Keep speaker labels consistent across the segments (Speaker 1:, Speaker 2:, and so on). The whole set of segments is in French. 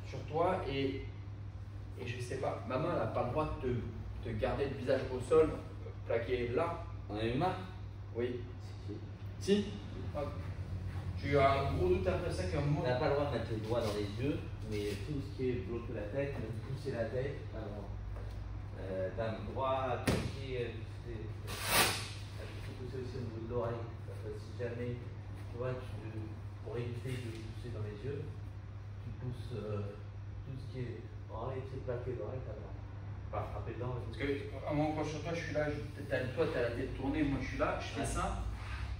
Speaker 1: sur toi et je sais pas, ma main n'a pas le droit de garder le visage au sol, plaqué là.
Speaker 2: On a une main?
Speaker 1: Oui.
Speaker 2: Si.
Speaker 1: Hop. Tu as un gros doute après ça qu'un mot.
Speaker 2: On n'a pas le droit de mettre les doigts dans les yeux, mais tout ce qui est bloquer la tête, même pousser la tête, alors, t'as le droit à toucher, pousser aussi au niveau de l'oreille. Si jamais, tu vois, pour éviter de pousser dans les yeux, tu pousses tout ce qui est oreille, tu sais, plaquer l'oreille, t'as le droit. Pas frapper dedans.
Speaker 1: Parce que à un moment quand je suis sur toi, je suis là, toi t'as la tête tournée, moi je suis là, je fais ça.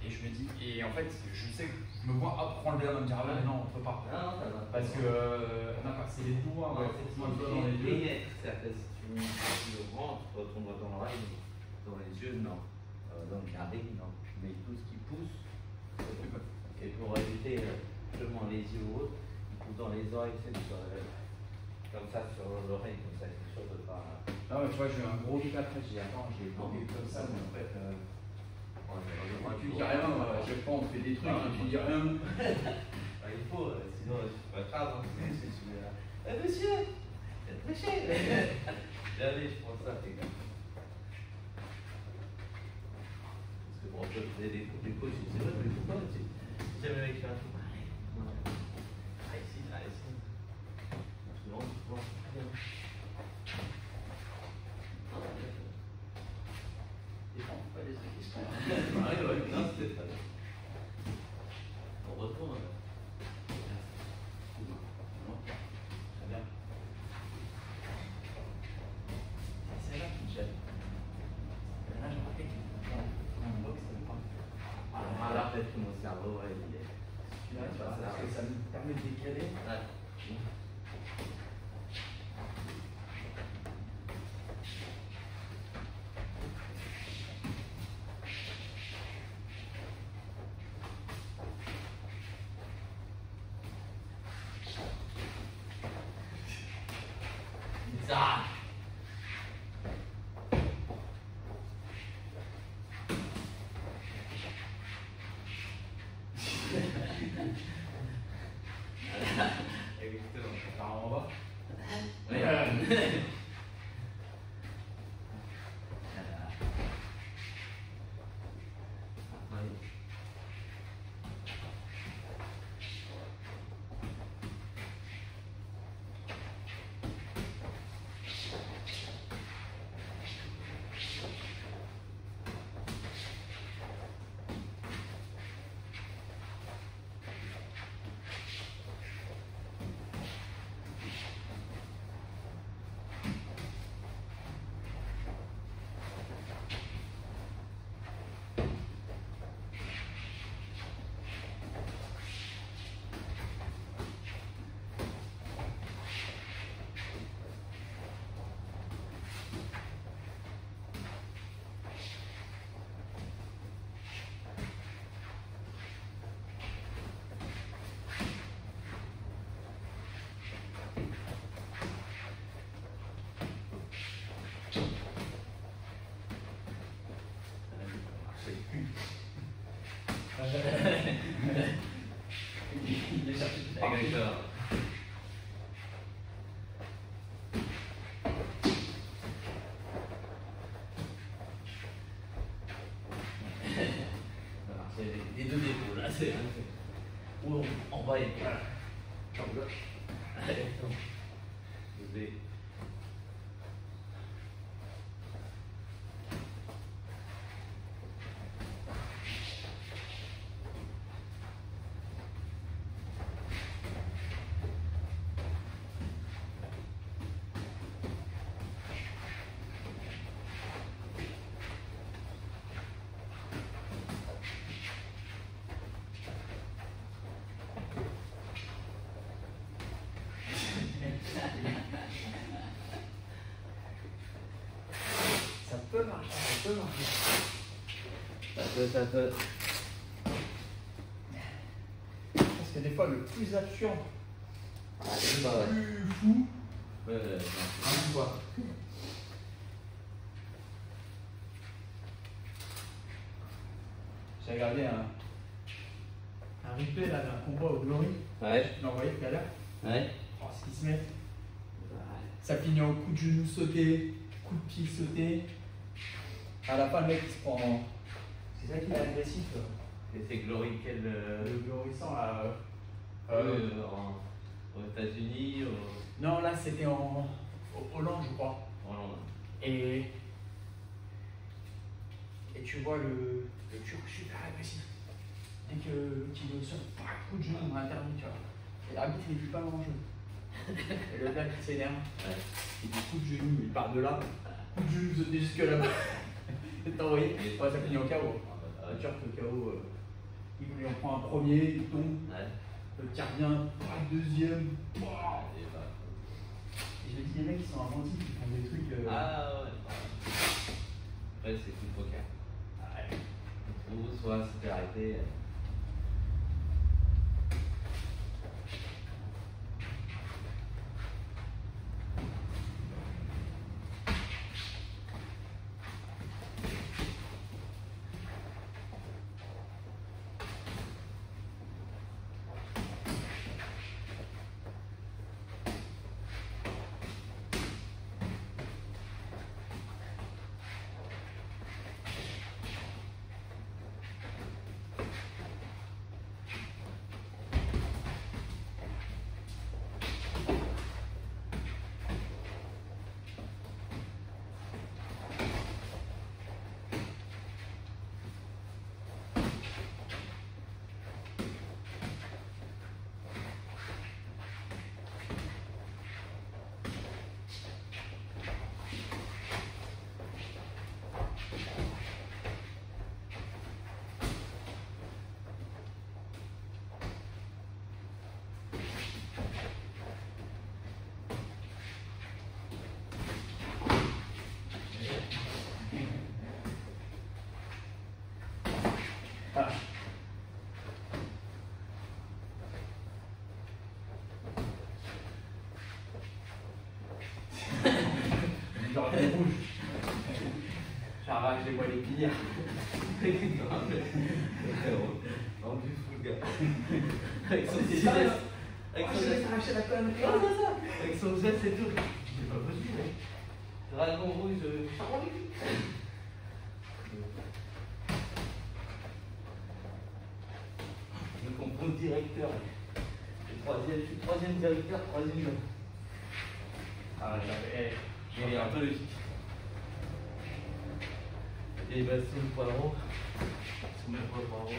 Speaker 1: Et je me dis, et en fait, je sais que je me vois enlever la main, me dire, ah ben non, on peut pas.
Speaker 2: Non, t'as le droit.
Speaker 1: Parce que, non, c'est les doigts, ouais, effectivement, les doigts dans les yeux.
Speaker 2: C'est-à-dire que si tu rentres ton doigt dans l'oreille, dans les yeux, non. Dans le carré, non. Mais tout ce qui pousse, et pour éviter justement les yeux ou autres, il pousse dans les oreilles, c'est comme ça sur l'oreille, comme ça, c'est sûr de pas.
Speaker 1: Non, mais tu vois, j'ai eu un gros doute après, j'ai dit, attends, j'ai bloqué comme ça, mais en fait. Tu dis rien, à chaque fois on fait des trucs et tu dis rien.
Speaker 2: Il faut, sinon c'est pas grave. Monsieur, c'est très cher. Allez, je prends ça, les gars. Parce que bon, on peut faire des pauses, c'est vrai, mais il faut pas. Si jamais avec un truc pareil. Ah, ici, là, ici. Sinon, tu vois, bien.
Speaker 1: Pas des trucs qui sont.
Speaker 2: Ouais, non, c'était pas bien. On retourne. Très bien.
Speaker 1: C'est là qui me gêne. Là, j'ai remarqué qu'on boxe, ça me parle.
Speaker 2: Ah, là, peut-être que mon cerveau, ouais, il est.
Speaker 1: Là, tu vois, parce que ça me permet de décaler.
Speaker 2: Ouais. Ça. Exactement.
Speaker 1: Par en bas. Il est cherché de partout.
Speaker 2: C'est les deux défauts là, c'est. Ou en bas et voilà. Allez, je vais.
Speaker 1: Ça peut marcher, ça peut marcher.
Speaker 2: Ça peut.
Speaker 1: Parce que des fois, le plus absurde,
Speaker 2: C'est pas
Speaker 1: le
Speaker 2: vrai.
Speaker 1: plus fou,
Speaker 2: Ouais,
Speaker 1: quoi. J'ai regardé un replay là d'un combat au Glory.
Speaker 2: ouais.
Speaker 1: Tu l'as envoyé tout à l'heure.
Speaker 2: Ouais.
Speaker 1: ce qui se met.
Speaker 2: Ouais.
Speaker 1: Ça finit en coup de genou sauté, coup de pied sauté. À la fin, le mec il se prend. C'est ça qui est agressif.
Speaker 2: Et c'est Glory quel.
Speaker 1: Le glorissant là.
Speaker 2: Aux États-Unis,
Speaker 1: Non, là c'était en Hollande, je crois.
Speaker 2: Hollande.
Speaker 1: Et tu vois le Turc super agressif. Dès que tu veux sur coup de genou, on interdit, tu vois. Et l'arbitre il dit pas en jeu. Et le gars qui s'énerve, il dit coup de genou, il part de là, coup de genou sauté jusque là-bas. Et t'as envoyé, ça finit en KO. Le Turc, le KO, il lui en prend un premier, il tombe, le tir vient, un deuxième. Et je me dis, les mecs ils sont inventifs, ils font des trucs.
Speaker 2: Ah ouais. Après, c'est tout le poker.
Speaker 1: Ouais.
Speaker 2: Ou soit c'était arrêté.
Speaker 1: Ah. Genre des rouges. J'arrache les voiles épinières.
Speaker 2: En plus, le gars. Avec son
Speaker 1: C'est
Speaker 2: geste.
Speaker 1: ça,
Speaker 2: Avec son
Speaker 1: je
Speaker 2: geste.
Speaker 1: vais arracher la colonne.
Speaker 2: Avec son geste et tout. C'est pas possible, mec. Dragon rouge, je me comprends directeur. Je suis troisième directeur, troisième.
Speaker 1: Ah, j'avais.
Speaker 2: Il est un peu logique. Et il va sous le poireau. Soumettre le poireau là.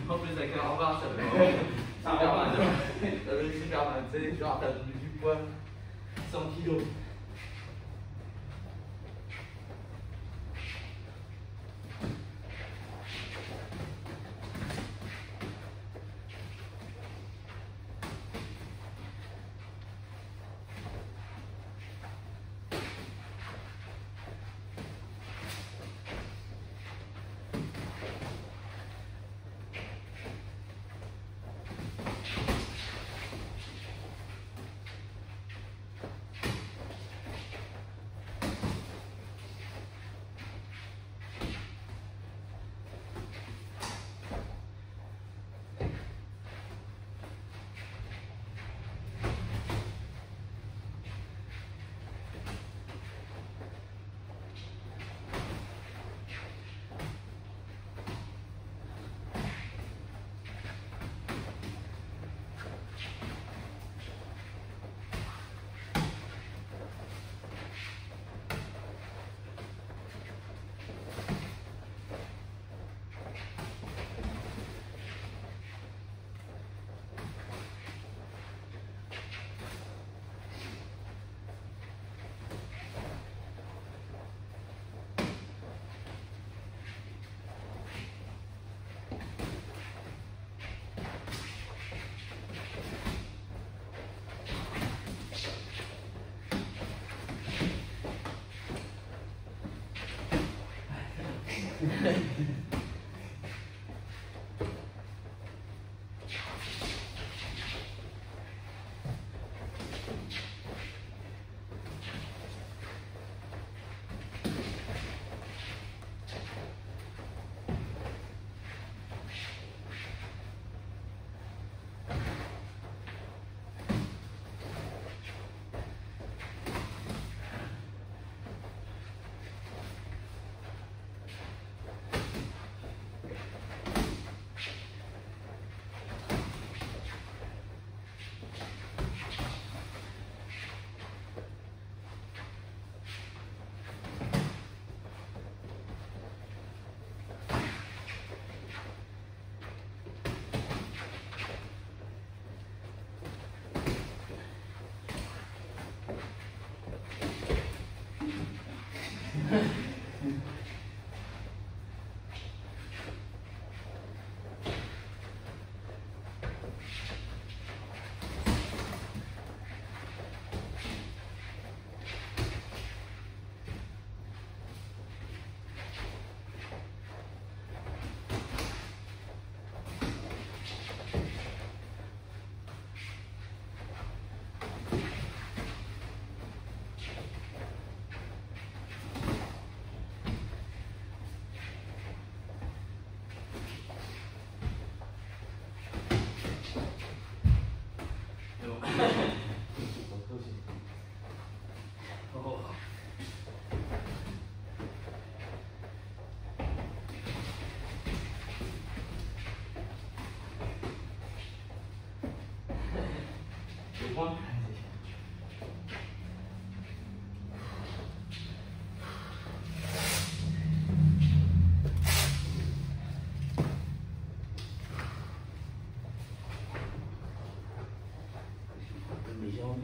Speaker 2: En plus, avec un revoir, ça fait super mal. Ça fait super mal. Tu sais, genre, t'as du poids 100 kilos. point.
Speaker 1: Les jambes.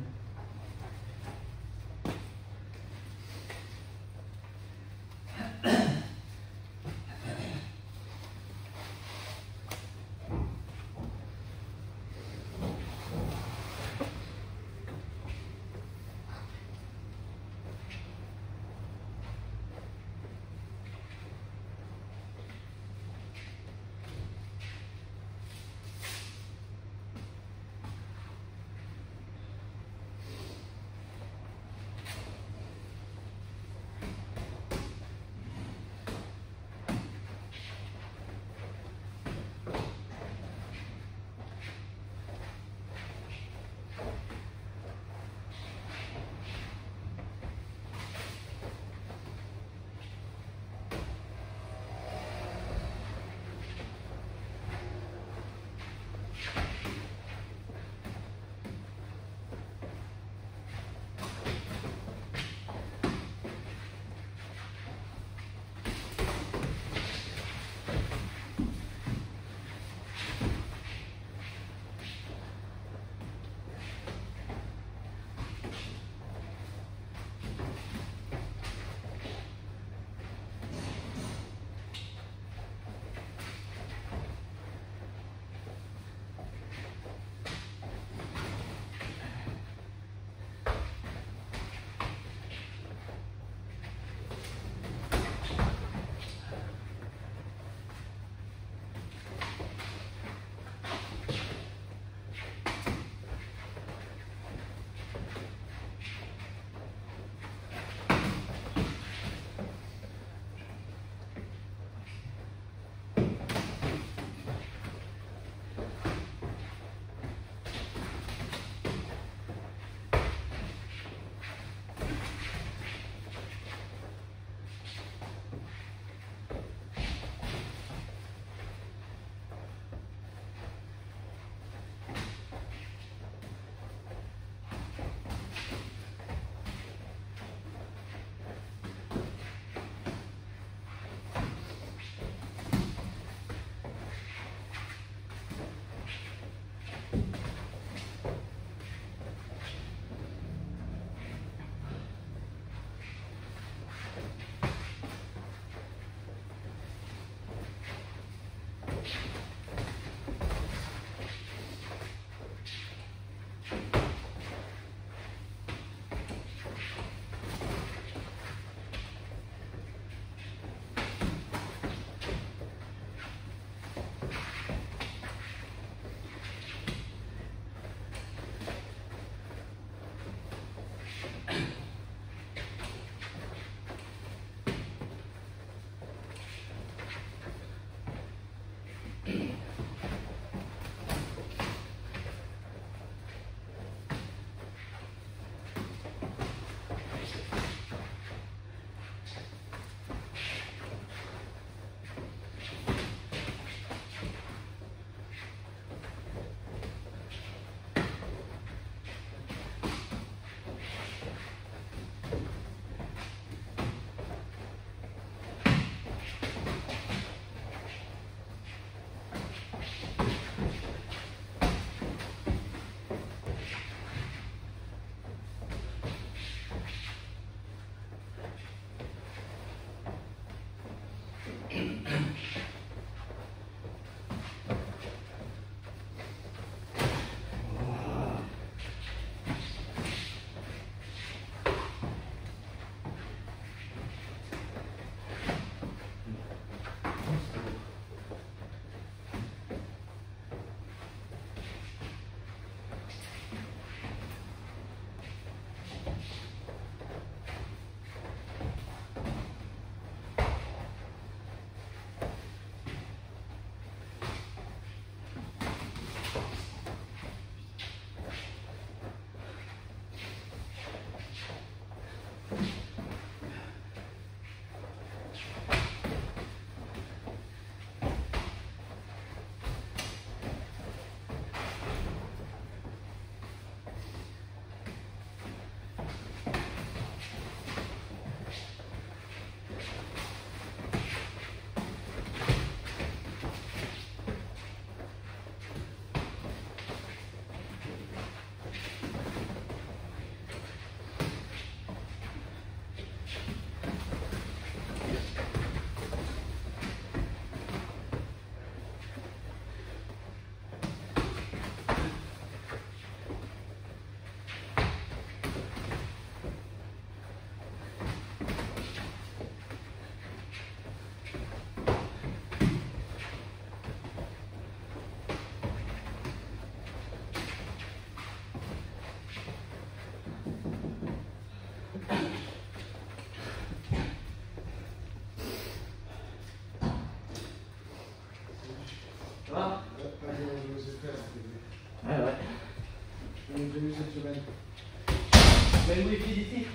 Speaker 2: Mets le wifi d'ici.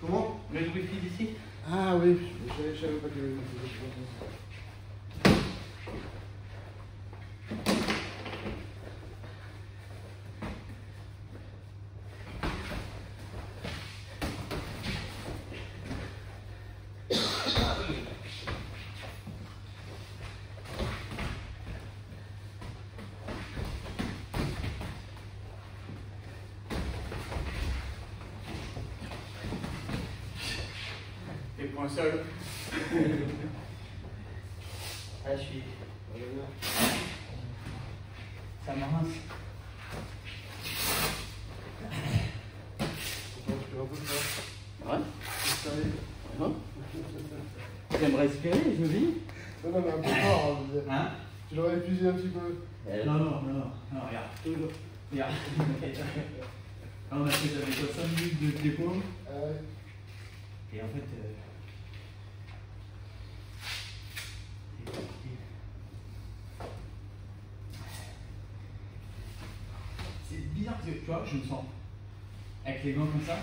Speaker 3: Comment?
Speaker 2: Mets le wifi d'ici.
Speaker 3: Ah oui, je savais pas que...
Speaker 1: Les points seuls.
Speaker 2: Ah, je suis.
Speaker 1: Ça m'arrange.
Speaker 2: Ouais. J'aime respirer, je vis.
Speaker 3: Non, mais un peu fort.
Speaker 1: Hein?
Speaker 3: Tu l'aurais épuisé un petit peu.
Speaker 1: Non, regarde. Regarde. Là, on a fait avec quoi, 5 minutes de dépôt. Et en fait. C'est bizarre parce que tu vois, je me sens. Avec les gants comme ça,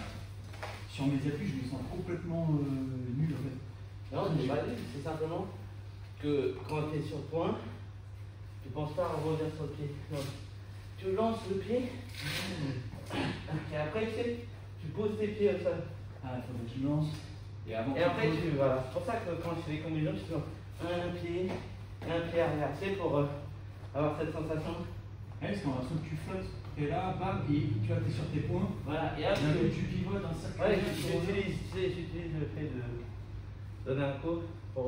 Speaker 1: sur mes appuis, je me sens complètement nul en fait.
Speaker 2: Non, c'est pas nul, c'est simplement que quand tu es sur le point, tu ne penses pas à rebondir sur le pied. Non. Tu lances le pied, et après tu poses tes pieds au sol.
Speaker 1: Ah, il faut que tu lances. Et
Speaker 2: après, voilà. C'est pour ça que quand je fais des combinaisons, je fais un pied arrière. C'est pour avoir cette sensation.
Speaker 1: Ouais, parce qu'on a l'impression que tu flottes. Et là, bam, et tu vois, t'es sur tes points.
Speaker 2: Voilà, et
Speaker 1: Et après, tu pivotes un cercle.
Speaker 2: ouais, j'utilise le fait de donner un coup pour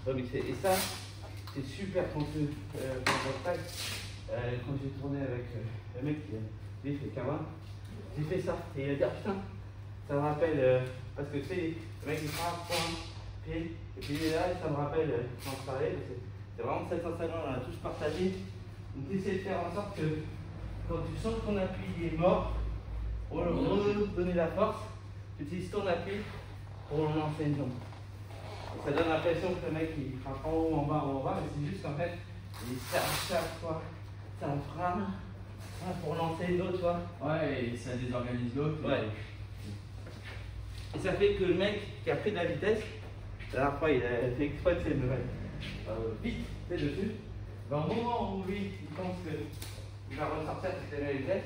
Speaker 2: remixer. Et ça, c'est super quand tu quand j'ai tourné avec le mec qui lui fait Kawa, j'ai fait ça. Et il a dit, ah, putain, ça me rappelle, parce que tu sais, le mec il frappe, point, pied, et puis il est là, et ça me rappelle quand je parlais, c'est vraiment cette sensation dans la touche partagée. Donc tu essaies de faire en sorte que quand tu sens que ton appui est mort, pour redonner la force, tu utilises ton appui pour lancer une jambe. Ça donne l'impression que le mec il frappe en haut, en bas, mais c'est juste qu'en fait, il sert à chaque fois, ça frappe pour lancer l'autre, tu vois.
Speaker 1: Ouais, et ça désorganise l'autre.
Speaker 2: Ouais. Et ça fait que le mec qui a pris de la vitesse, la dernière fois il a fait exprès de me mettre vite dessus. Ben, au moment où lui il pense qu'il va ressortir parce qu'il a la vitesse,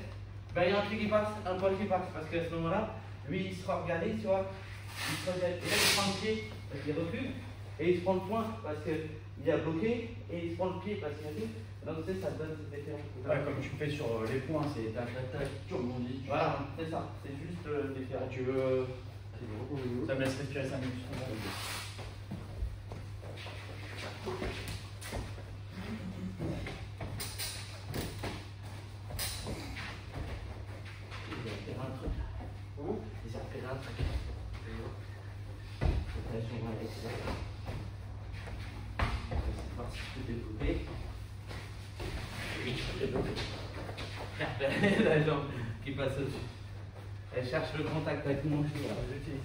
Speaker 2: ben, il y a un truc qui passe, un poil qui passe, parce qu'à ce moment-là, lui il sera regardé, tu vois, il se regarde, et là il prend le pied parce qu'il recule, et il se prend le point parce qu'il a bloqué, et il se prend le pied parce qu'il a recule. Donc tu sais, ça donne cet effet.
Speaker 1: Ouais, comme tu fais sur les points, c'est tac, tu rebondis.
Speaker 2: Voilà, c'est ça, c'est juste l'effet.
Speaker 1: Tu veux. Ça me laisse respirer 5 minutes.
Speaker 2: La jambe qui passe au-dessus. Elle cherche le contact avec mon genou. J'utilise.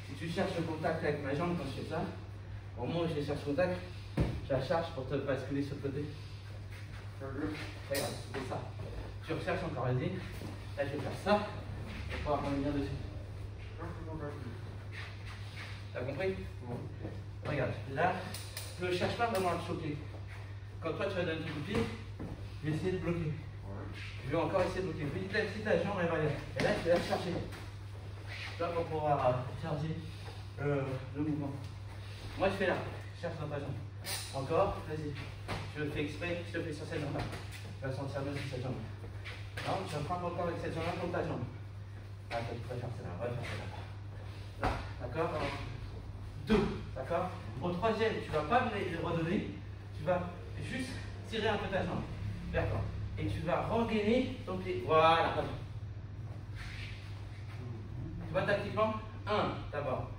Speaker 2: Si tu cherches le contact avec ma jambe quand je fais ça, au moment où je cherche le contact, je la charge pour te basculer sur le côté. Regarde, c'est ça. Tu recherches encore, vas-y. Là, je vais faire ça pour pouvoir revenir dessus. T'as compris? Regarde, là, je ne cherche pas vraiment à te choquer. Quand toi, tu vas donner ton coup de pied, je vais essayer de bloquer. Je vais encore essayer de bloquer. Petit à petit, ta jambe, elle va aller. Et là, tu vas la charger. Tu vois, pour pouvoir charger le mouvement. Moi, je fais là. Je cherche dans ta jambe. Encore, vas-y. Je le fais exprès, je le fais sur cette jambe-là. Tu vas sentir bien sur cette jambe. Non, tu vas prendre encore avec cette jambe-là contre ta jambe. Ah, tu préfères celle-là. On va faire celle-là. Là, d'accord? 2, d'accord? Au troisième, tu ne vas pas me les redonner. Tu vas juste tirer un peu ta jambe. D'accord. Et tu vas rengainer ton pied. Voilà. Tu vois tactiquement? 1 d'abord.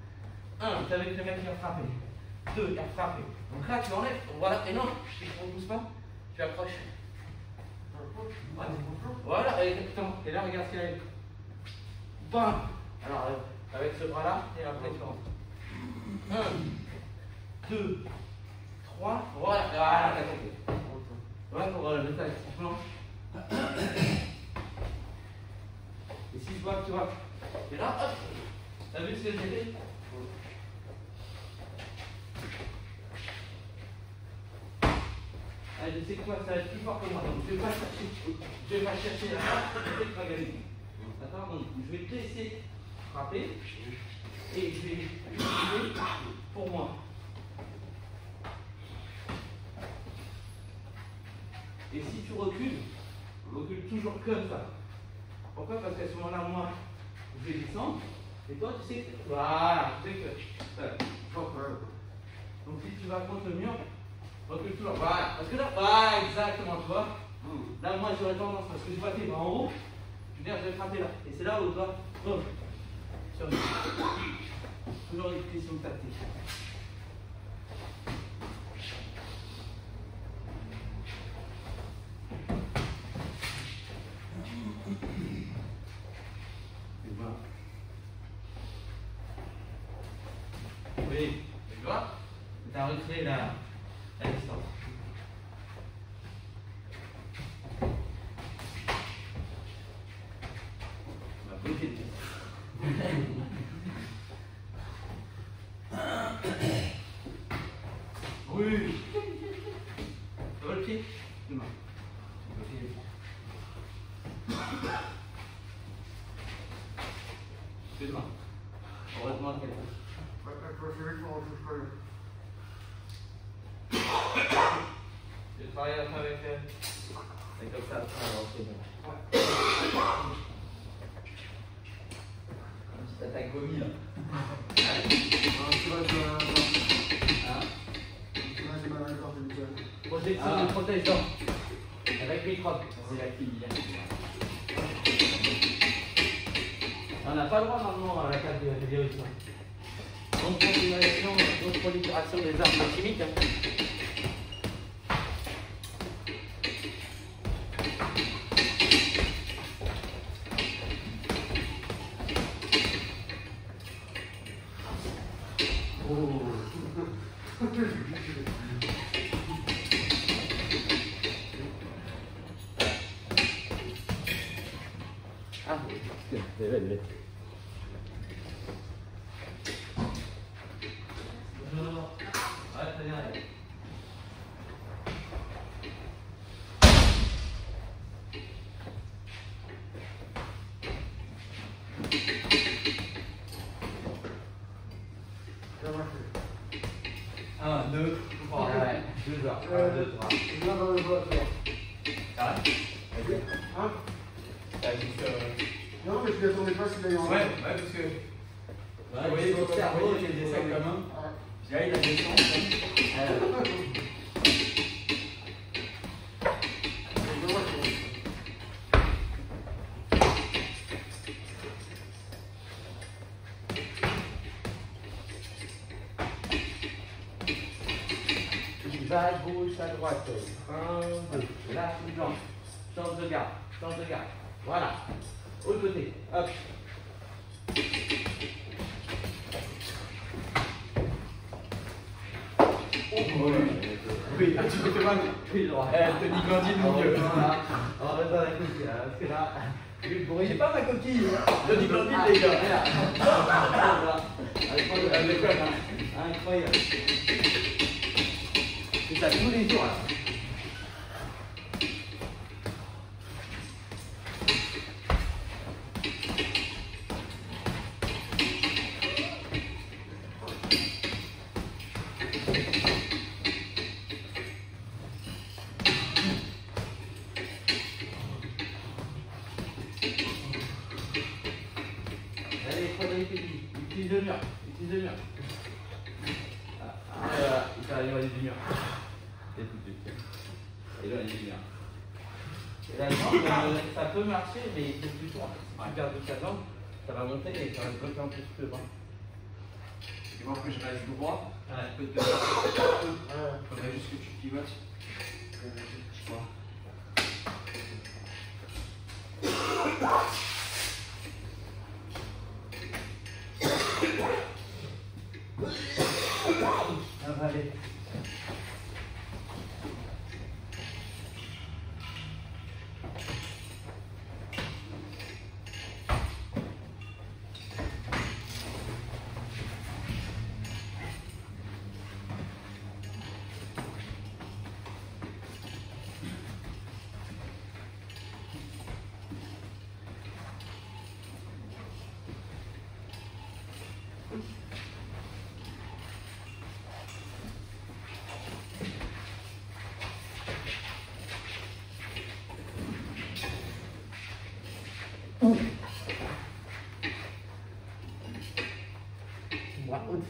Speaker 2: 1, tu as vu que le mec qui a frappé. 2, il a frappé. Donc là, tu enlèves. Voilà. Et non, tu ne repousses pas. Tu accroches. Voilà, exactement. Et là, regarde ce qu'il a eu. Bam. Alors, avec ce bras-là, et après, tu rentres. 1, 2, 3. Voilà. Voilà, t'as compris. Voilà pour le tac. Franchement. Et si je vois que tu vois, et là, hop, t'as vu ce que j'ai fait? Je sais quoi, ça va être plus fort que moi, donc je vais pas chercher la frappe, je sais que tu vas gagner. D'accord? Donc je vais te laisser frapper et je vais utiliser pour moi. Et si tu recules toujours comme ça. Pourquoi? Parce qu'à ce moment-là, moi, je vais descendre et toi, tu sais que. Voilà, tu sais que. Donc si tu vas contre le mur, recule toujours. Voilà, parce que là, voilà, exactement, tu vois. Là, moi, j'aurais tendance, parce que je vois tes bras en haut, je veux dire, je vais frapper là. Et c'est là où tu dois. Sur le. Toujours une question tactique. Oui, tu vois, tu as recréé la distance. On va bloquer le pied. Oui. Tu vois le pied? Demain. Bloquer le pied. Excuse-moi. Heureusement qu'elle est. Je travaille avec comme ça, c'est bon. Comme si t'attaques Gomi là. Protection de protège-dents. Avec microbe. C'est la clim. On n'a pas le droit maintenant à la carte de virus. Donc, continuation, donc prolifération des armes chimiques. Ah, c'est vrai. Bonjour. Ouais, très bien. Un, deux, trois. Ouais, 2 heures. 1, 2, 3.
Speaker 3: Viens dans le bois, toi.
Speaker 2: Ah ouais?
Speaker 3: Hein? Non, mais je ne m'attendais pas s'il allait en
Speaker 1: Ouais, parce que. Vous voyez votre cerveau, il y a des sacs communs. Là, il a des sens. Va à gauche, à droite. 1, 2. Et là, une jambe. Change de garde. Change de garde. Voilà. Autre côté. Hop. Oui, tu me fais mal.
Speaker 2: Oui, droit.
Speaker 1: Tony Glandine, mon Dieu.
Speaker 2: On va dans la coquille, parce que là, vu le bruit.
Speaker 1: J'ai pas ma coquille. Tony Glandine, les gars.
Speaker 2: Incroyable. C'est ça tous les jours là. Allez, Frédéric, utilise le mur. Utilise le mur. Voilà, il faut éloigner du mur. C'est tout de suite. Éloigner du mur. Et la jambe, ça peut marcher, mais il faut plus tôt. Si tu perds de ta jambe, ça va monter et ça va te bloquer un peu plus loin.
Speaker 1: Et moi, que je reste droit,
Speaker 2: Ouais.
Speaker 1: il faudrait juste que tu pivotes. Je crois.
Speaker 2: Ça va aller.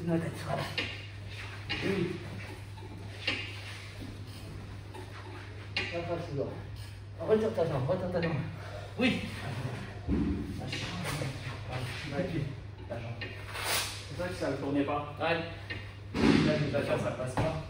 Speaker 1: Tourne la tête, voilà. Oui. La face dehors. Retire ta jambe, retire ta jambe. Oui. Lâche. Voilà, pied. Ta jambe. C'est ça que ça ne tournait pas. Ouais. Là, déjà, ça passe pas.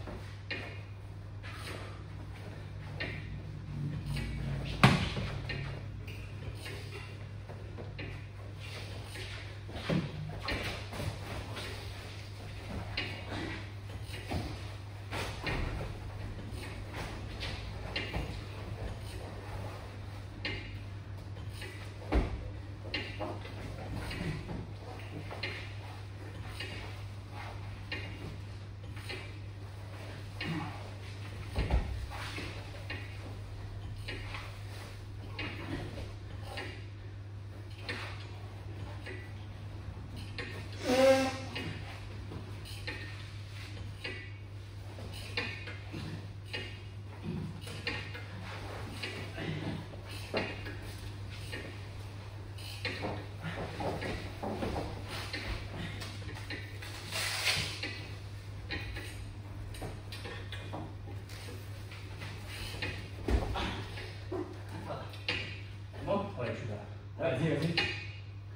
Speaker 1: Vas-y, vas-y.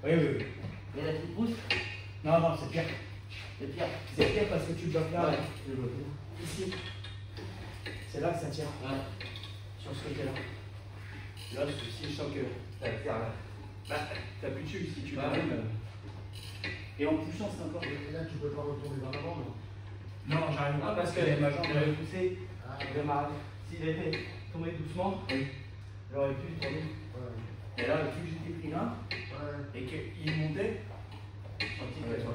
Speaker 1: Oui, oui, oui.
Speaker 2: Et là, tu pousses?
Speaker 1: Non, non, c'est pire.
Speaker 2: C'est pire.
Speaker 1: C'est pire parce que tu bloques là.
Speaker 2: Ouais.
Speaker 1: Je bloque ici. C'est là que ça tire.
Speaker 2: Ouais.
Speaker 1: Sur ce côté-là. Là, si je sens que
Speaker 2: Ça tire là.
Speaker 1: bah, t'appuies dessus si tu
Speaker 2: Ouais.
Speaker 1: veux. Et en poussant, c'est encore.
Speaker 3: Et là, tu peux pas retourner vers l'avant, non?
Speaker 1: Non, j'arrive pas parce que ma jambe.
Speaker 2: j'avais poussé,
Speaker 3: Ah,
Speaker 2: s'il était tombé doucement,
Speaker 1: Oui.
Speaker 2: j'aurais pu tourner.
Speaker 3: ouais.
Speaker 1: Et là, vu que j'étais pris là
Speaker 3: Ouais.
Speaker 1: et qu'il montait, j'ai senti que toi.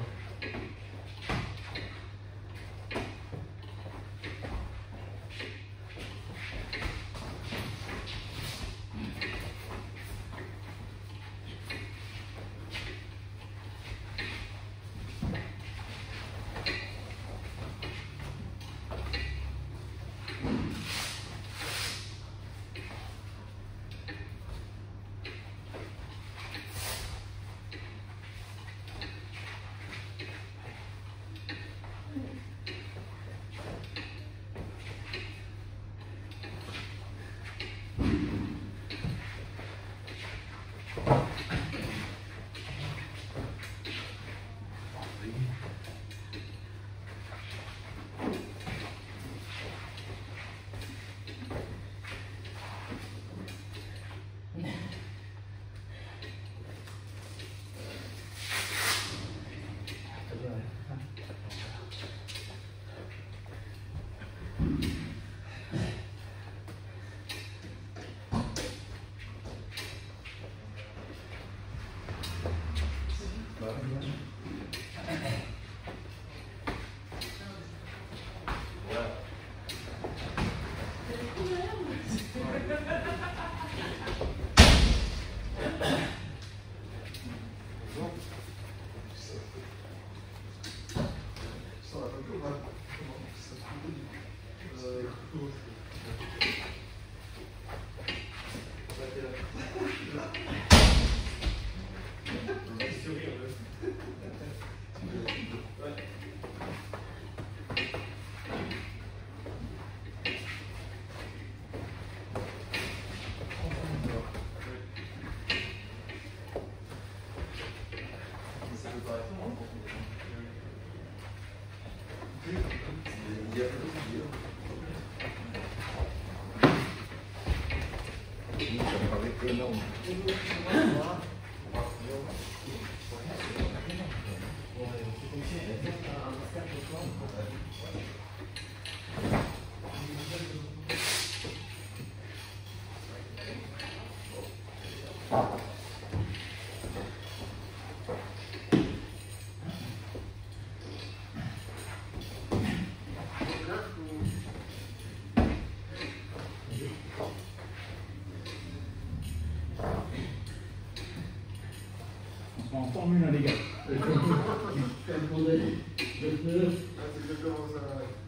Speaker 1: En Formule 1, les gars.
Speaker 3: Ah, c'est exactement ça.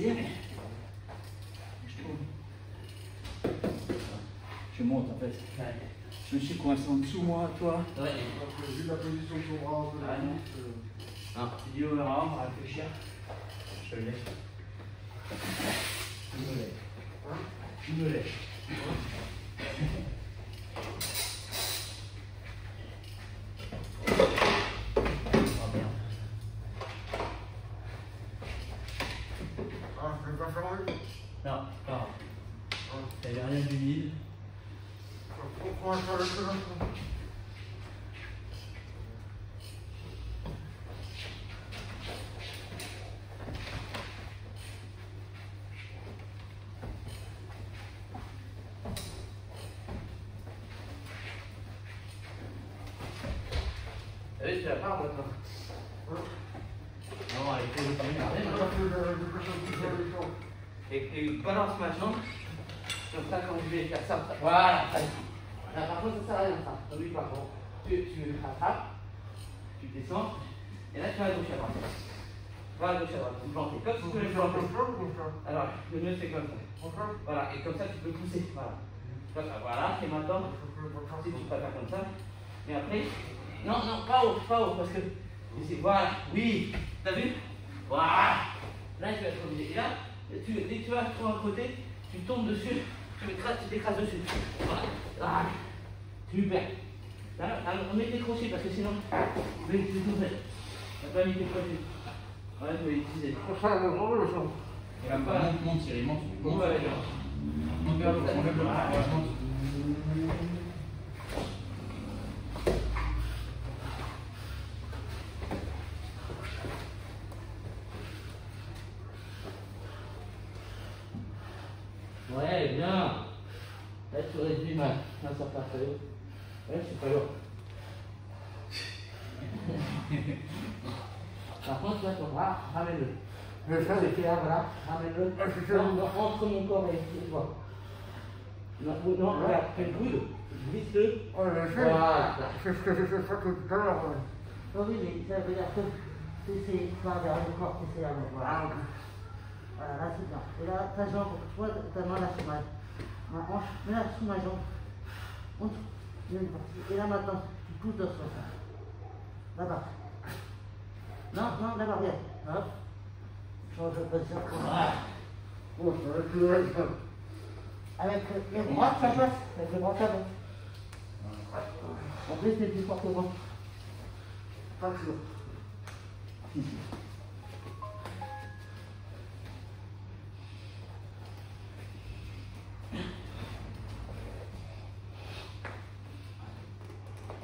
Speaker 1: Essayez. Je tourne. Je monte en fait. Je me suis coincé en dessous, moi, toi.
Speaker 2: Ouais.
Speaker 3: Vu la position de ton bras,
Speaker 1: Ah non. Tu dis au verra, on va réfléchir. Je le laisse. Je me lève. Je me lève.
Speaker 3: Ah, je vais pas faire enlever.
Speaker 1: Non, pas. T'avais rien d'humide.
Speaker 3: Pourquoi faire le feu là?
Speaker 2: T'as vu, tu la pars maintenant. Non, elle faut le regarder maintenant. Et balance ma jambe. Comme ça, quand je vais faire ça, voilà. Là, par contre, ça sert à rien, ça. T'as vu, par contre, tu rattrapes, tu descends, et là, tu vas à gauche à droite. Tu vas à gauche à droite, tu plantes. Comme si tu voulais planter. Alors, le mieux, c'est comme ça. Voilà, et comme ça, tu peux pousser. Voilà. Voilà, et maintenant, si tu peux faire comme ça, et après, non, pas haut, parce que, ici, voilà, oui, t'as vu? Voilà. Là, tu vas être obligé. Et là, dès que tu vas sur un côté, tu tombes dessus, tu t'écrases dessus. Voilà. Ah, super. Là, on met tes crochets parce que sinon, tu vas utiliser tout seul. Tu n'as pas mis tes crochets. Voilà, tu vas utiliser.
Speaker 1: Et là, monte, Thierry, monte.
Speaker 2: Bon, bah,
Speaker 1: Monte vers le haut, on lève le bras. Ouais, monte.
Speaker 2: Ouais, bien. Là, tu réduis ma surface. Ouais, c'est pas lourd. Par contre, là, ton bras, ramène-le.
Speaker 3: Je vais faire.
Speaker 2: C'est là, voilà, ramène-le. Entre mon corps et toi. Non, regarde, fais le coude, glisse-le.
Speaker 3: Oh, je vais
Speaker 2: Voilà.
Speaker 3: C'est ce que j'ai fait ça tout à l'heure.
Speaker 4: Oh oui, mais ça veut dire que c'est pas vers le corps que c'est à l'eau. Voilà. Voilà, là c'est bien. Et là, ta jambe, tu vois, ta main là sur ma hanche, mets là sous ma jambe. Monte. Et là maintenant, tu pousses dans ce sens. Là-bas. Non, là-bas, regarde. Hop. Change de position. Voilà.
Speaker 3: Oh, ça va être plus ça.
Speaker 4: Avec les bras, ça passe. Avec les bras, ça va. En plus, c'est plus fort que moi.
Speaker 3: Pas sûr.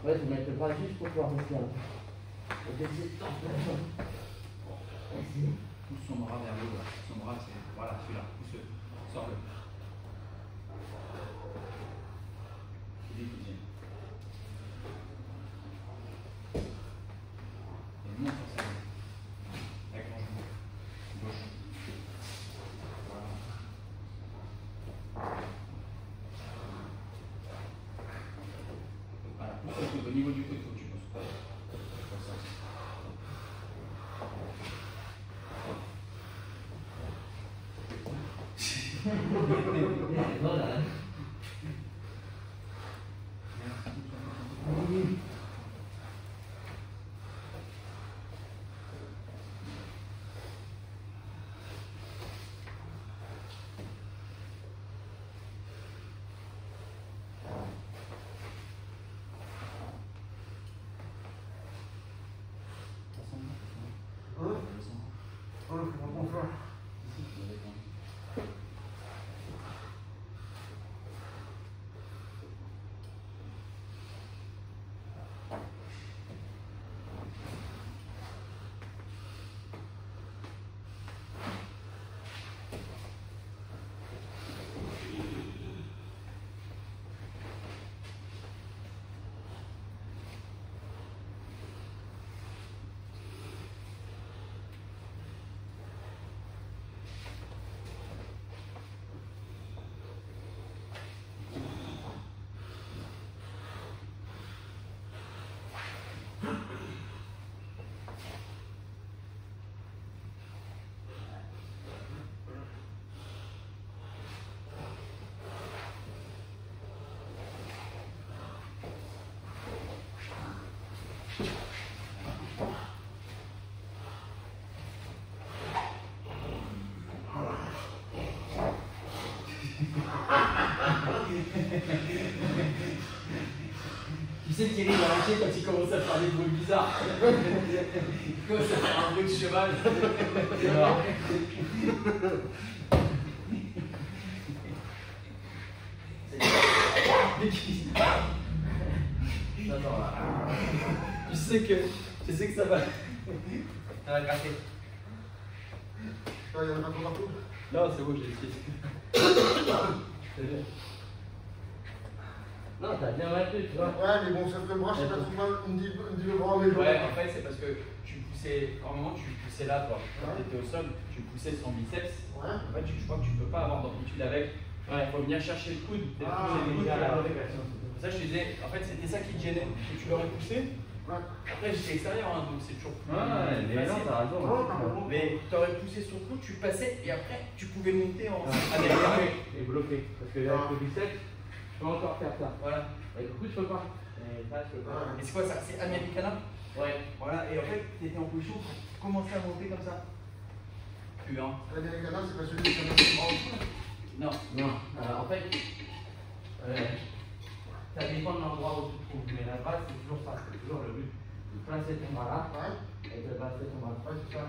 Speaker 2: Ouais, je vais mettre le bras juste pour pouvoir rester un peu. Et j'essaie de tendre la jambe. Vas-y.
Speaker 1: Pousse son bras vers le haut. Son bras, c'est. Voilà, celui-là. Pousse-le. Sors-le. C'est lui qui tient. Et monte sur sa main. Avec l'enjeu. Gauche. Voilà. Pousse le coude. Au niveau du coude, il faut que tu pousses. Comme ça.
Speaker 2: Voilà.
Speaker 3: Oh, c'est pas bon ça.
Speaker 1: Tu sais, Thierry va lâcher quand il commence à faire des bruits bizarres. Il commence à faire un bruit de cheval. C'est marrant. Tu sais que ça va. Ça va gratter.
Speaker 3: Il y en a pas trop partout.
Speaker 1: Non, c'est bon, j'ai essayé.
Speaker 2: Non, t'as bien battu, tu vois.
Speaker 3: Ouais, mais bon, ça fait le bras, je sais pas trop mal. Il me dit le bras, mais
Speaker 1: Ouais, en fait, c'est parce que tu poussais. À un moment, tu poussais là, toi. Quand
Speaker 3: Ouais.
Speaker 1: tu étais au sol, tu poussais son biceps.
Speaker 3: Ouais.
Speaker 1: En fait, je crois que tu peux pas avoir d'amplitude avec. Il faut venir chercher le coude.
Speaker 3: Ah,
Speaker 1: C'est le coude
Speaker 3: oui,
Speaker 1: à la
Speaker 3: ouais.
Speaker 1: pour ça, je te disais, en fait, c'était ça qui te gênait. Que tu l'aurais poussé.
Speaker 3: Ouais.
Speaker 1: Après, j'étais extérieur, hein, donc c'est toujours plus.
Speaker 2: Ouais, mais non,
Speaker 1: facile.
Speaker 2: t'as raison.
Speaker 3: Non, t'as raison.
Speaker 1: Mais tu aurais poussé son coude, tu passais et après, tu pouvais monter en.
Speaker 2: Et bloqué. Parce que avec le biceps, je peux encore faire ça.
Speaker 1: Voilà.
Speaker 2: Avec le coude, je peux pas. Et ça, je peux pas.
Speaker 1: Et c'est quoi ça? C'est Americana?
Speaker 2: Ouais.
Speaker 1: Voilà, et en fait, tu étais en position pour commencer à monter comme ça. Plus, hein.
Speaker 3: L'Américain, c'est pas celui qui a le bras au cou.
Speaker 1: Non.
Speaker 2: Non, en fait, ça dépend de l'endroit où tu te trouves. Mais la base, c'est toujours ça. C'est toujours le but de placer ton bras là
Speaker 3: Ouais.
Speaker 2: et de placer ton bras.
Speaker 3: Ouais, c'est ça.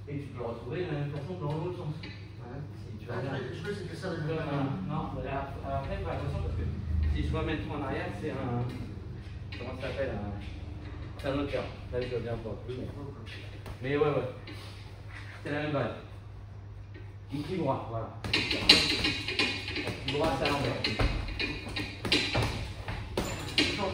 Speaker 2: Et tu peux le retrouver de la même façon dans l'autre sens.
Speaker 3: Ouais.
Speaker 2: Si tu vas bien.
Speaker 3: Après, je crois que c'était ça les
Speaker 2: Non, après, fais attention parce que si je dois mettre en arrière, c'est un. Comment ça s'appelle c'est un autre cœur. Là, je dois bien voir plus. Mais ouais. C'est la même base. Ici droit, voilà. Droit, c'est à l'envers.
Speaker 3: Non.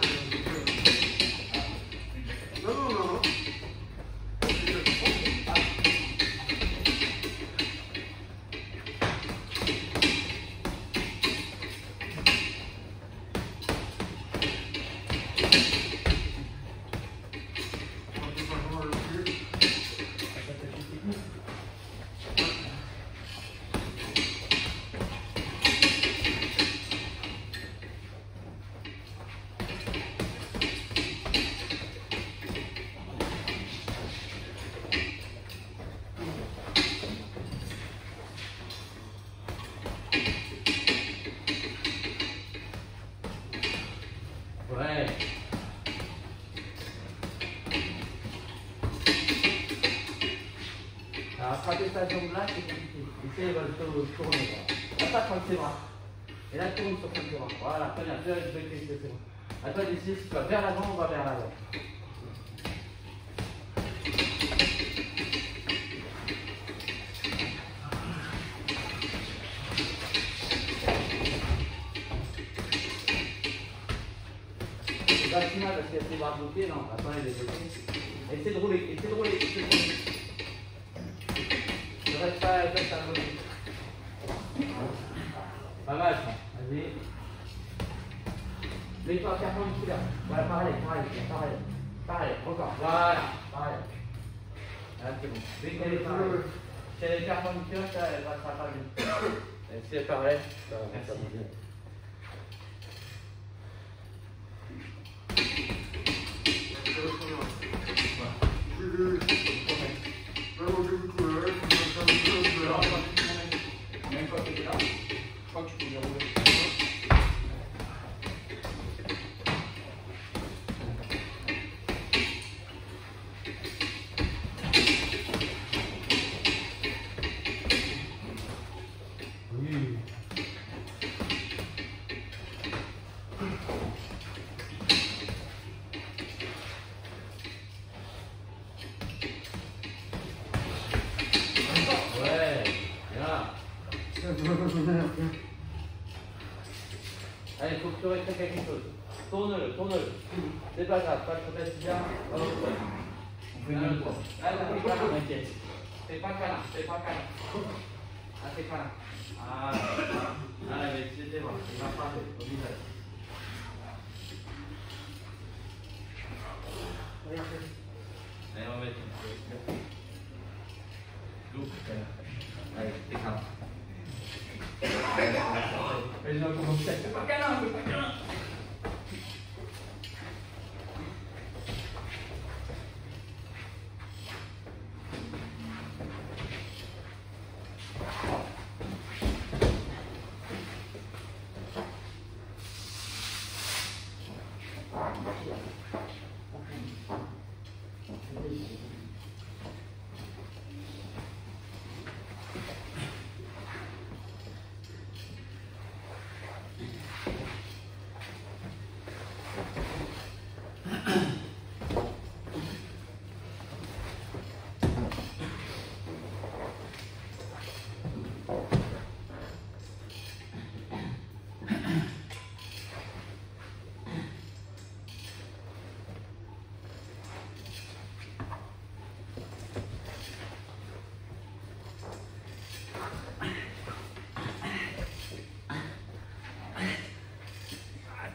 Speaker 2: Ouais. Alors, attraper ta jambe là, c'est compliqué. Essaye de le tourner. Là, pas contre ses bras. Et là, tourne sur son bras. Voilà, très bien. C'est bon. À toi d'essayer si tu vas vers l'avant ou va vers l'avant. C'est pas si mal parce qu'il y a ses bras bloqués. Non, attends, il est bloqué. Essaye de rouler. Ne reste pas à bloquer. Pas mal ça. Vas-y. Mets-toi perpendiculaire. Voilà, pareil. Encore. Voilà, pareil. Là, c'est bon. Dès qu'elle est pareille. Si elle est perpendiculaire, ça, elle va pas bien. Et si elle est pareille, ça va bien.
Speaker 1: Même pas que t'es là, je crois que tu peux bien rouler.
Speaker 2: Oui. Ouais, là. Allez, il faut que tu récupères quelque chose. Tourne-le. C'est pas grave, pas de reste bien.
Speaker 1: On fait une autre fois.
Speaker 2: Là, t'es câlin, t'inquiète. T'es pas câlin. Ah, t'es câlin. Ah, mais c'était bon, il va frapper au visage. Allez, on va mettre. Lourd. Allez, t'es câlin.
Speaker 1: Les gens commencent à dire, fais pas câlin.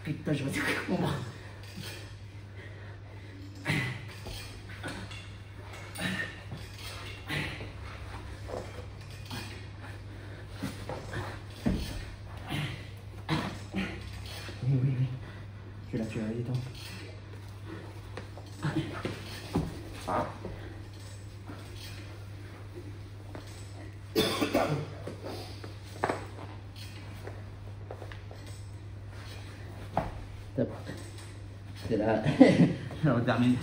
Speaker 1: Putain, je vais dire mon bras. Oui. Tu l'as, détends. C'est là. On termine.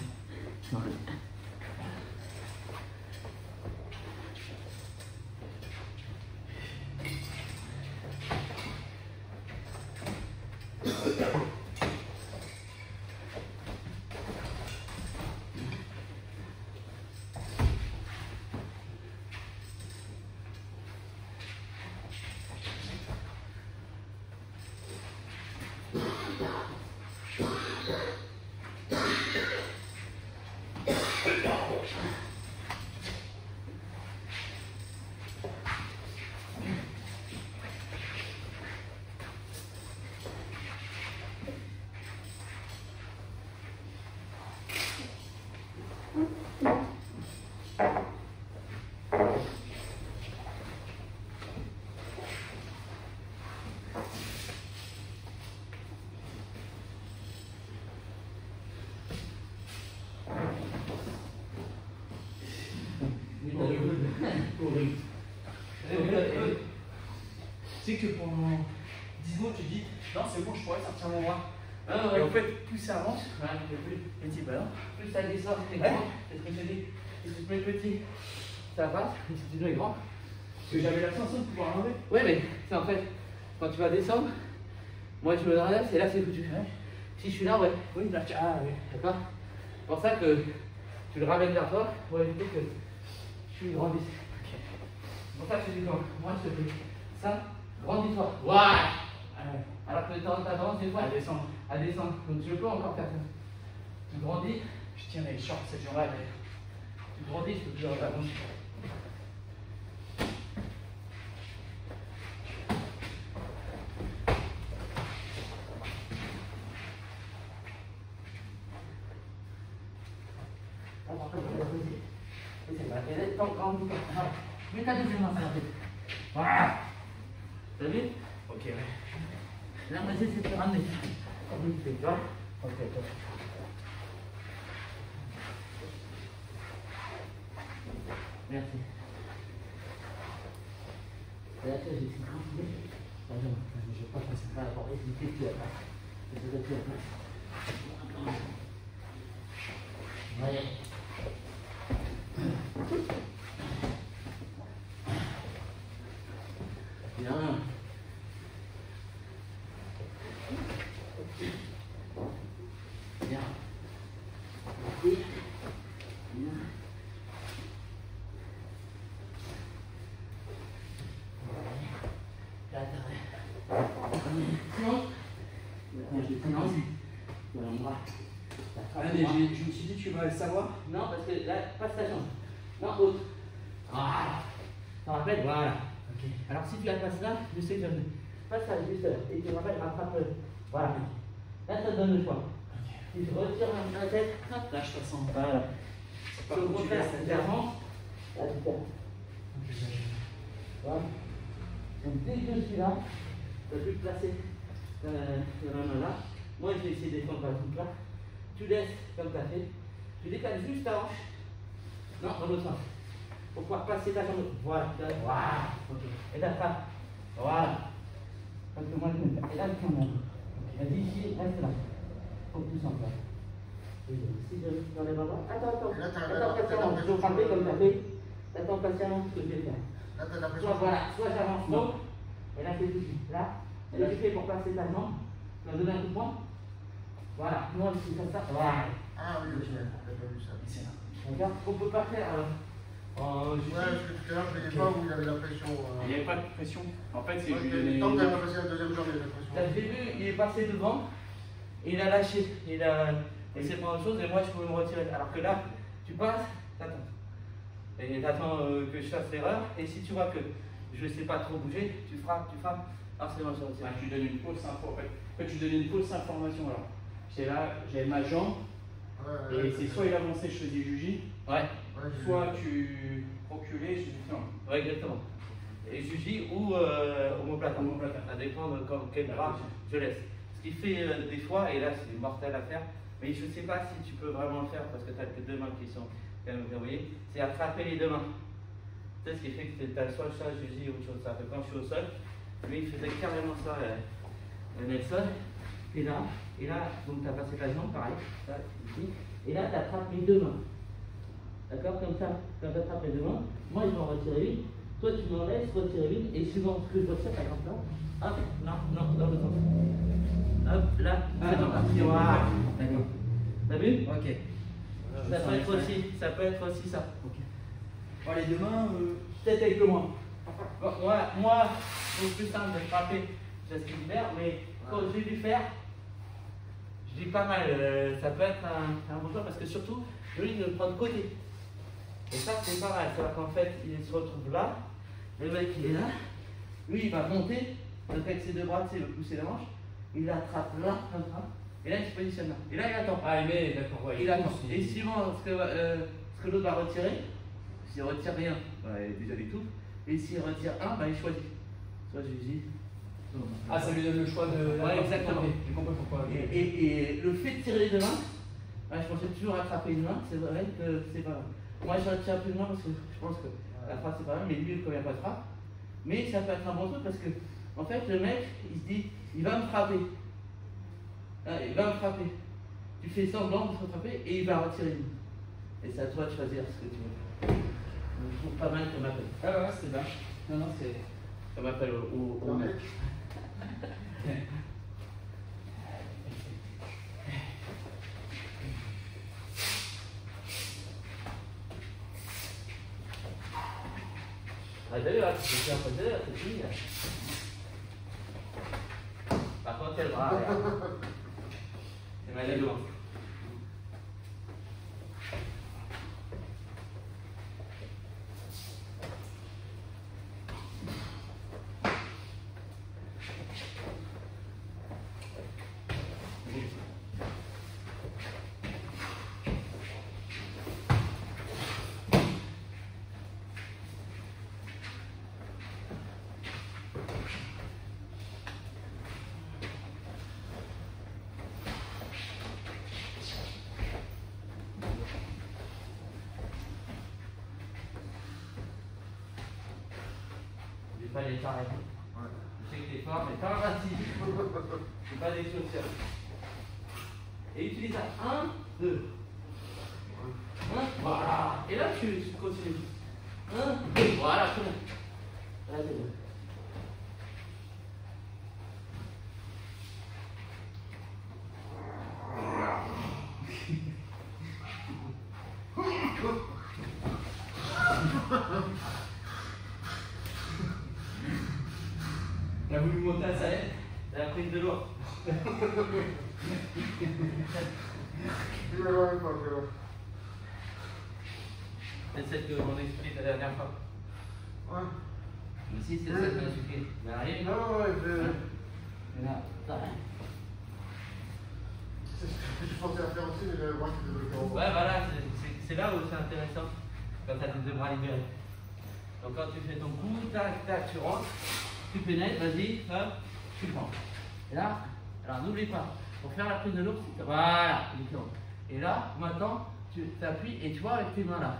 Speaker 1: C'est que pendant 10 secondes, tu dis non, c'est bon, je pourrais sortir mon bras. Et en fait, plus ça avance, plus petit ballon, plus ça descend, c'est grand. C'est ce que je dis. Si tu te mets petit, ça passe. Si tu te mets grand, parce que j'avais la sensation de pouvoir l'enlever. Ouais, mais c'est en fait, quand tu vas descendre, moi je me relève, et là c'est foutu. Si je suis là, ouais. Oui, là, oui. D'accord. C'est pour ça que tu le ramènes vers toi pour éviter que tu grandisses. C'est pour ça que je dis quand moi je te fais ça, grandis-toi. Voilà. Alors que tu as tendance des fois à descendre. Donc je peux encore faire ça. Tu grandis, je tiens les shorts cette journée-là. Tu grandis, je peux plus avancer. Mets ta deuxième main sur la tête. Voilà. T'as vu? Ok, ouais. Là, on va essayer de te ramener. Comme tu fais, tu vois? Ok, top. Merci. Et là, tu vois, j'ai essayé de continuer. Je ne vais pas passer par la porte. Je vais tout à place. Je vais tout à place. Ouais. Bien. Bien. Oui. Bien. Là, silence. Voilà, mon bras. Mais je me suis dit, tu vas le savoir. Non, parce que là, passe ta jambe. Non, haute. Voilà. Tu te rappelles? Voilà. Ok. Alors, si tu la passes là, je sais que je passe ça juste là. Et tu te rappelles, rattrape. Voilà. Là, ça te donne le choix. Okay. Si tu retires la tête, hop, là, je te sens. Voilà. C'est pas au contraire, clairement. Là, tu perds. Voilà. Donc, dès que je suis là, tu vas plus te placer la main là. Moi, je vais essayer de descendre par exemple là. Tu laisses comme tu as fait. Tu décales juste ta hanche. Non, dans l'autre sens. Pour pouvoir passer ta jambe. Voilà. Voilà. Okay. Et ta frappe. Voilà. Parce que moi, je me fais. Et là, tu t'en vas. Vas-y, ici, reste là.
Speaker 4: Focus en place. Si je dans les bras. Attends,
Speaker 3: Et là, t'as
Speaker 4: patiemment. Je vais frapper comme tu as fait. Attends patiemment ce que je vais faire.
Speaker 3: Là, t'as la pression.
Speaker 4: Soit voilà, soit j'avance trop. Et là, c'est tout. Là, et là, je fais pour passer ta jambe. Tu vas donner un coup de poing. Voilà, non, c'est comme ça. Voilà.
Speaker 3: Ah oui, ok, j'ai pas vu ça.
Speaker 4: Regarde, on peut pas faire.
Speaker 3: Ouais, parce que tout à l'heure, je voyais pas où il avait la pression.
Speaker 1: Il n'y avait pas de pression. En fait, c'est
Speaker 3: Ouais,
Speaker 1: je lui donnais.
Speaker 3: tant que t'avais passé la deuxième jambe, il y avait la pression.
Speaker 4: T'as vu, il est passé devant, et il a lâché, il a laissé prendre autre chose, et moi je pouvais me retirer. Alors que là, tu passes, t'attends. Et t'attends que je fasse l'erreur, et si tu vois que je ne sais pas trop bouger, tu frappes, alors c'est bon, je retire.
Speaker 1: Je lui donnais une fausse info. En fait, je lui donnais une fausse information. Alors, j'étais là, j'avais ma jambe, et c'est soit il avançait, je faisais juji,
Speaker 4: Ouais,
Speaker 1: soit tu reculais, je faisais non.
Speaker 4: ouais, exactement. Et juji ou omoplata. Ça dépend de quel bras je laisse. Ce qui fait des fois, et là c'est mortel à faire, mais je ne sais pas si tu peux vraiment le faire parce que tu as que deux mains qui sont quand même verrouillées, c'est attraper les deux mains. Tu sais ce qui fait que tu as soit ça, juji ou autre chose. Ça fait quand je suis au sol, lui il faisait carrément ça, Nelson. Et là, donc tu as passé la jambe, pareil, ça, ici, et là tu attrapes les deux mains. D'accord, comme ça, quand tu attrapes les deux mains, moi je vais en retirer une, toi tu m'en laisses retirer une, et suivant ce que je retire, par exemple là, hop, non, dans le sens. Hop, là, c'est dans la partie. Voilà. D'accord. T'as vu? Ok. Ça peut être aussi ça. Ok.
Speaker 1: Bon, les deux mains,
Speaker 4: Peut-être avec le moins. Bon, moi, c'est plus simple de frapper, je sais libère, mais quand je vais lui faire, je dis pas mal, ça peut être un bon choix parce que surtout, lui il le prend de côté. Et ça c'est pas mal, c'est-à-dire qu'en fait il se retrouve là, le mec il est là, lui il va monter, donc avec ses deux bras, il va pousser la manche, il l'attrape là, comme ça, et là il se positionne là. Et là il attend.
Speaker 1: ah, mais d'accord, ouais.
Speaker 4: Il attend. Et suivant ce que l'autre va retirer, s'il ne retire rien, déjà il étouffe. Et s'il retire un, il choisit. Soit je lui dis.
Speaker 1: Ah, ça lui donne le choix de.
Speaker 4: Ouais, exactement.
Speaker 1: J'ai compris pourquoi.
Speaker 4: Et le fait de tirer les deux mains, je pensais toujours attraper une main, c'est vrai que c'est pas mal. Moi je retire plus de main parce que je pense que la frappe c'est pas mal, mais lui quand il n'y a pas de frappe. Mais ça peut être un bon truc parce que, en fait, le mec, il se dit, il va me frapper. Il va me frapper. Tu fais semblant de se frapper et il va retirer une main. Et c'est à toi de choisir ce que tu veux. Je trouve pas mal comme appel.
Speaker 1: Ah, ouais, c'est bien. Non, c'est.
Speaker 4: Comme appel au mec. Ah, d'ailleurs, tu peux faire un peu d'heure, c'est fini. Par contre, quel bras, c'est malheureux. Pas les pareils. Je sais que t'es fort, mais pas rapide. C'est pas des chaussures. Et utilise ça. 1, 2. 1, voilà. Et là, tu continues. 1, 2, voilà, tout le monde. Là, c'est bon.
Speaker 1: Il a voulu monter à sa aide.
Speaker 4: C'est la prise de l'eau.
Speaker 3: Il va voir une fois,
Speaker 4: C'est celle qu'on a expliquée la dernière fois.
Speaker 3: Ouais.
Speaker 4: Ici, c'est celle qu'on a expliquée. Mais rien.
Speaker 3: Non, ouais,
Speaker 4: Et là, ça rien.
Speaker 3: c'est ce que je pensais à faire aussi, mais j'avais voir que c'était le
Speaker 4: Ouais, voilà, c'est là où c'est intéressant. Quand tu as tes deux bras libérés. Donc quand tu fais ton coup, tac, tac, tu rentres, tu pénètres, vas-y, hop, tu prends. Et là, alors n'oublie pas, pour faire la prise de l'eau, voilà, et là, maintenant, tu t'appuies et tu vois avec tes mains là.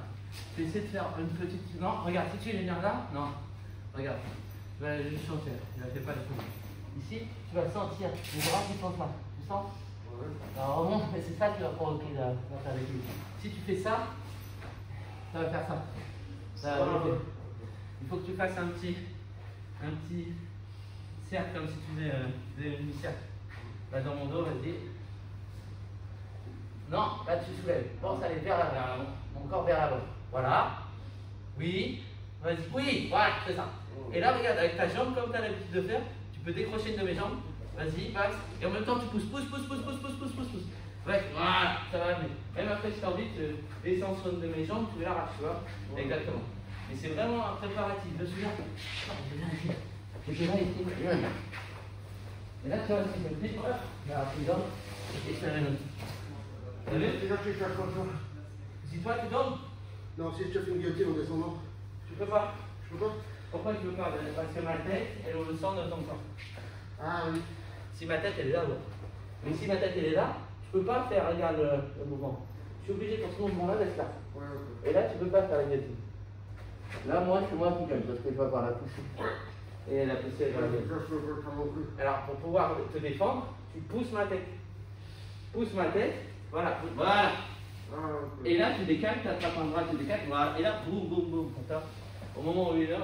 Speaker 4: Tu essaies de faire une petite. Non, regarde, si tu les viens là, non, regarde, tu vas juste chanter, tu ne fais pas les coups. Ici, tu vas sentir les bras qui sont là, tu sens?
Speaker 2: Alors remonte, mais c'est ça qui va provoquer la régule. Si tu fais ça, ça va faire ça. Ça va monter. Il faut que tu fasses un petit cercle comme si tu faisais un demi-cercle. Là dans mon dos, vas-y. Non, là tu soulèves. Pense à aller vers l'avant, mon corps vers l'avant. Voilà. Oui. Vas-y. Oui, voilà, c'est ça. Et là, regarde, avec ta jambe, comme tu as l'habitude de faire, tu peux décrocher une de mes jambes. Vas-y, passe. Et en même temps, tu pousses. Ouais, voilà, ça va amener. Même après, si tu as envie, tu descends sur une de mes jambes, tu l'arraches, tu vois. Exactement. Mais c'est vraiment un préparatif. Je suis là. J'étais là ici. Et là, tu vois, si je me dis, voilà, il y a un peu d'homme, et je fais un autre. T'as vu? Si toi, tu donnes.
Speaker 3: Non, si je te fais une guillotine en descendant.
Speaker 2: Tu peux pas.
Speaker 3: Je peux pas?
Speaker 2: Pourquoi tu peux pas? Parce que ma tête, elle est au centre de ton corps.
Speaker 3: Ah oui.
Speaker 2: Si ma tête, elle est là, ouais. Mais si ma tête, elle est là, je peux pas faire, regarde le mouvement. Je suis obligé pour ce mouvement-là d'être là.
Speaker 3: Ouais, ok.
Speaker 2: Et là, tu peux pas faire la guillotine. Là, moi, c'est moi qui gagne parce que je vais avoir la poussée. Et la poussée, elle va la guillotine.
Speaker 3: Je peux pas non plus.
Speaker 2: Alors, pour pouvoir te défendre, tu pousses ma tête. Pousse ma tête. Voilà. Voilà.
Speaker 3: Ah, ok.
Speaker 2: Et là, tu décales, tu attrapes un bras, tu décales. Voilà. Et là, boum, boum, boum. Comme ça. Au moment où il est là,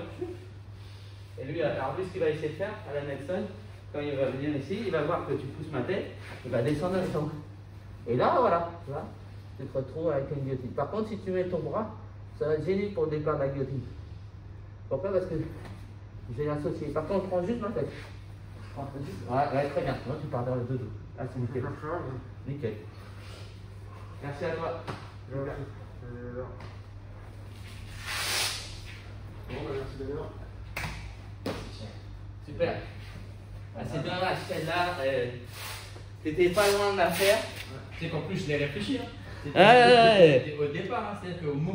Speaker 2: et lui, alors lui, ce qu'il va essayer de faire, à la Nelson, quand il va venir ici, il va voir que tu pousses ma tête, il va descendre un instant. Et là, voilà, tu vois, tu te retrouves avec une guillotine. Par contre, si tu mets ton bras, ça va te gêner pour le départ de la guillotine. Pourquoi? Parce que j'ai associé. Par contre, prends juste ma tête. Ouais, très bien. Moi, tu pars dans le dodo. Ah, c'est nickel. Nickel. Merci à toi.
Speaker 3: Bon, bah, merci Daniel.
Speaker 2: Super. Ah, c'est dommage, celle-là, t'étais pas loin de la faire.
Speaker 1: C'est qu'en plus, je l'ai réfléchi. Hein.
Speaker 2: Ouais.
Speaker 1: C'était au départ, hein, c'est-à-dire qu'au moment